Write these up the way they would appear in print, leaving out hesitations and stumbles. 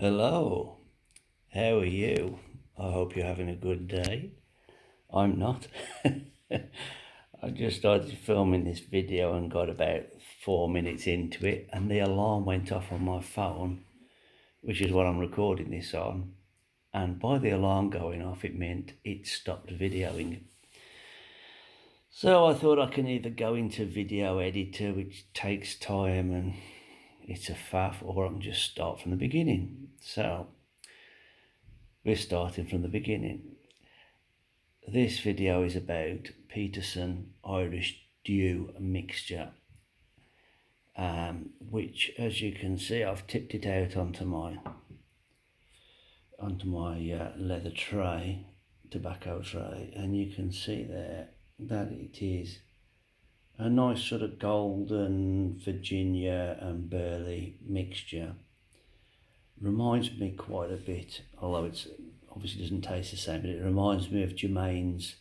Hello, how are you? I hope you're having a good day. I'm not. I just started filming this video and got about 4 minutes into it, and the alarm went off on my phone, which is what I'm recording this on. And by the alarm going off, it meant it stopped videoing. So I thought I can either go into video editor, which takes time and it's a faff, or I can just start from the beginning. So we're starting from the beginning. This video is about Peterson Irish Dew mixture, which, as you can see, I've tipped it out onto my leather tray, tobacco tray, and you can see there that it is a nice sort of golden Virginia and Burley mixture. Reminds me quite a bit, although it's obviously doesn't taste the same, but it reminds me of Jermaine's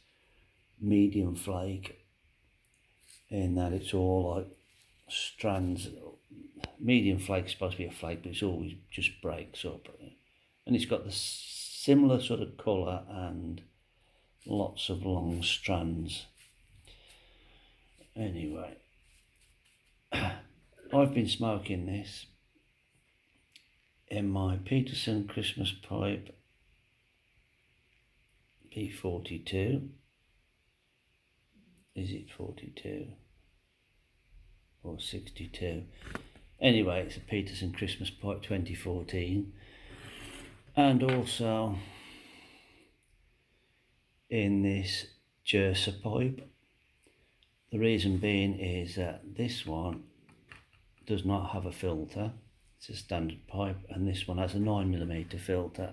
medium flake, in that it's all like strands. Medium flake is supposed to be a flake, but it's always just breaks up, and it's got the similar sort of colour and lots of long strands. Anyway, I've been smoking this in my Peterson Christmas pipe P42. Is it 42 or 62? Anyway, it's a Peterson Christmas pipe 2014, and also in this Jersa pipe. The reason being is that this one does not have a filter. It's a standard pipe, and this one has a 9mm filter,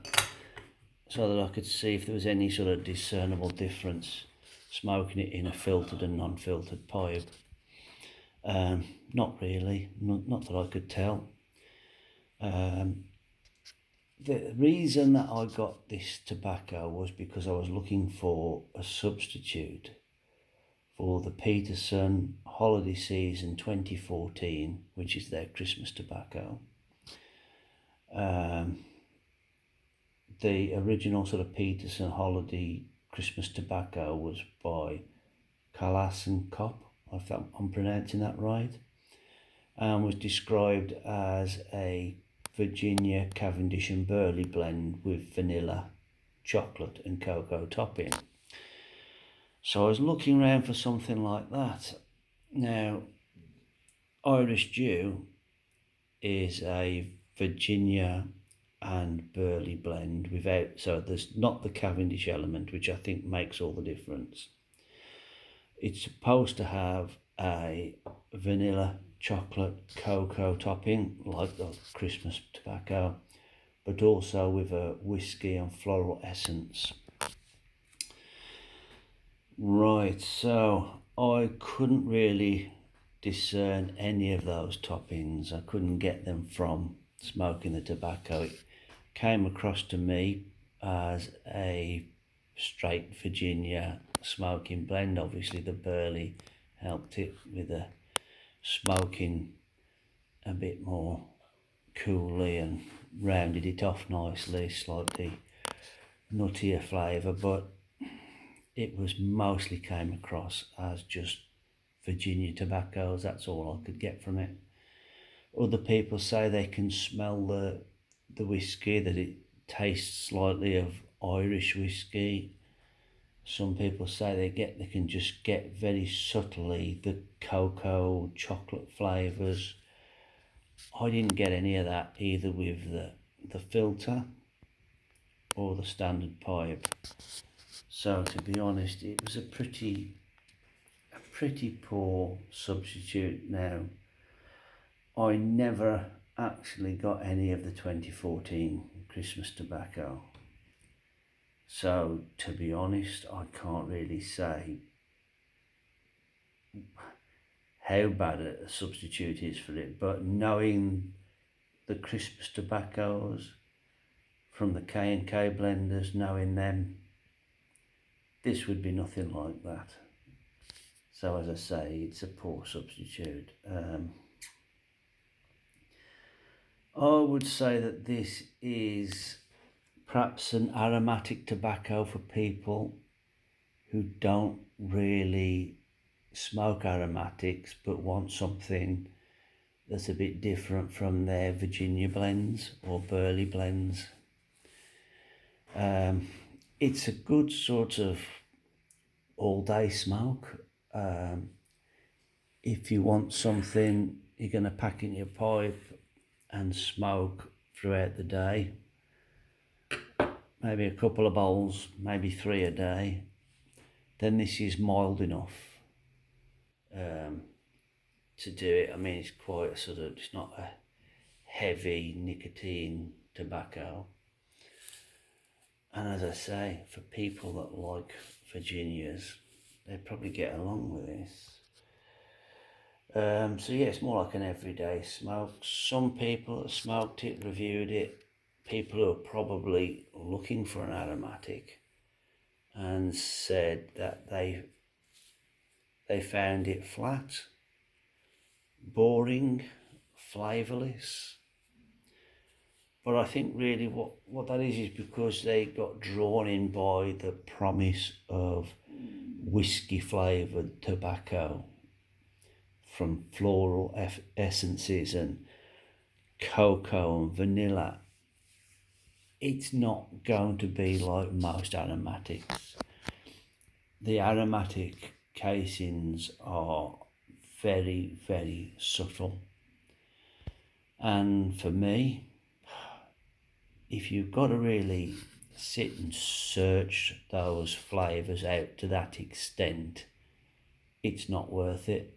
so that I could see if there was any sort of discernible difference smoking it in a filtered and non-filtered pipe. Not really, not that I could tell. The reason that I got this tobacco was because I was looking for a substitute for the Peterson Holiday Season 2014, which is their Christmas tobacco. The original sort of Peterson Holiday Christmas tobacco was by Callas and Cop, if I'm pronouncing that right, and was described as a Virginia, Cavendish and Burley blend with vanilla, chocolate and cocoa topping. So I was looking around for something like that. Now, Irish Dew is a Virginia and Burley blend without, so there's not the Cavendish element, which I think makes all the difference. It's supposed to have a vanilla, chocolate, cocoa topping like the Christmas tobacco, but also with a whiskey and floral essence. Right, so I couldn't really discern any of those toppings. I couldn't get them from smoking the tobacco. It came across to me as a straight Virginia smoking blend. Obviously the Burley helped it with the smoking a bit more coolly and rounded it off nicely, slightly nuttier flavour, but it was mostly came across as just Virginia tobaccos. That's all I could get from it. Other people say they can smell the whiskey, that it tastes slightly of Irish whiskey. Some people say they can just get very subtly the cocoa, chocolate flavours. I didn't get any of that either with the filter or the standard pipe. So to be honest, it was a pretty poor substitute. Now, I never actually got any of the 2014 Christmas tobacco. So to be honest, I can't really say how bad a substitute is for it, but knowing the Christmas tobaccos from the K&K blenders, knowing them, this would be nothing like that. So as I say, it's a poor substitute. I would say that this is perhaps an aromatic tobacco for people who don't really smoke aromatics but want something that's a bit different from their Virginia blends or Burley blends. It's a good sort of all-day smoke. If you want something you're going to pack in your pipe and smoke throughout the day, maybe a couple of bowls, maybe 3 a day, then this is mild enough to do it. I mean, it's quite a sort of, it's not a heavy nicotine tobacco. And as I say, for people that like Virginias, they probably get along with this. So yeah, it's more like an everyday smoke. Some people that smoked it, reviewed it, people who are probably looking for an aromatic, and said that they found it flat, boring, flavourless. But I think really what that is because they got drawn in by the promise of whiskey flavoured tobacco from floral essences and cocoa and vanilla. It's not going to be like most aromatics. The aromatic casings are very, very subtle. And for me, if you've got to really sit and search those flavours out to that extent, it's not worth it.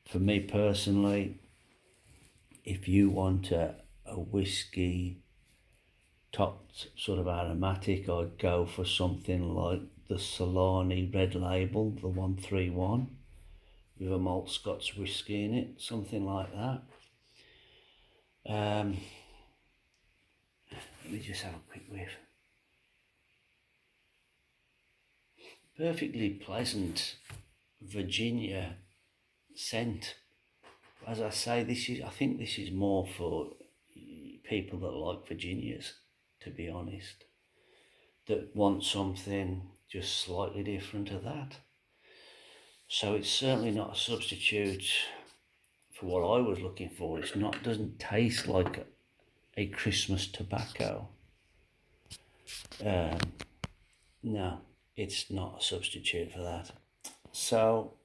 For me personally, if you want a whiskey topped sort of aromatic, I'd go for something like the Solani Red Label, the 131, with a malt Scotch whiskey in it, something like that. Let me just have a quick whiff. Perfectly pleasant Virginia scent. As I say, I think this is more for people that like Virginias, to be honest, that want something just slightly different to that. So it's certainly not a substitute for what I was looking for. Doesn't taste like a Christmas tobacco. No, it's not a substitute for that. So,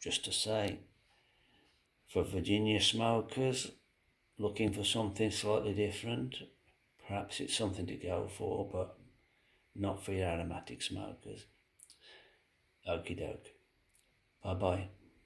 just to say, for Virginia smokers looking for something slightly different, perhaps it's something to go for, but not for your aromatic smokers. Okie doke. Bye bye.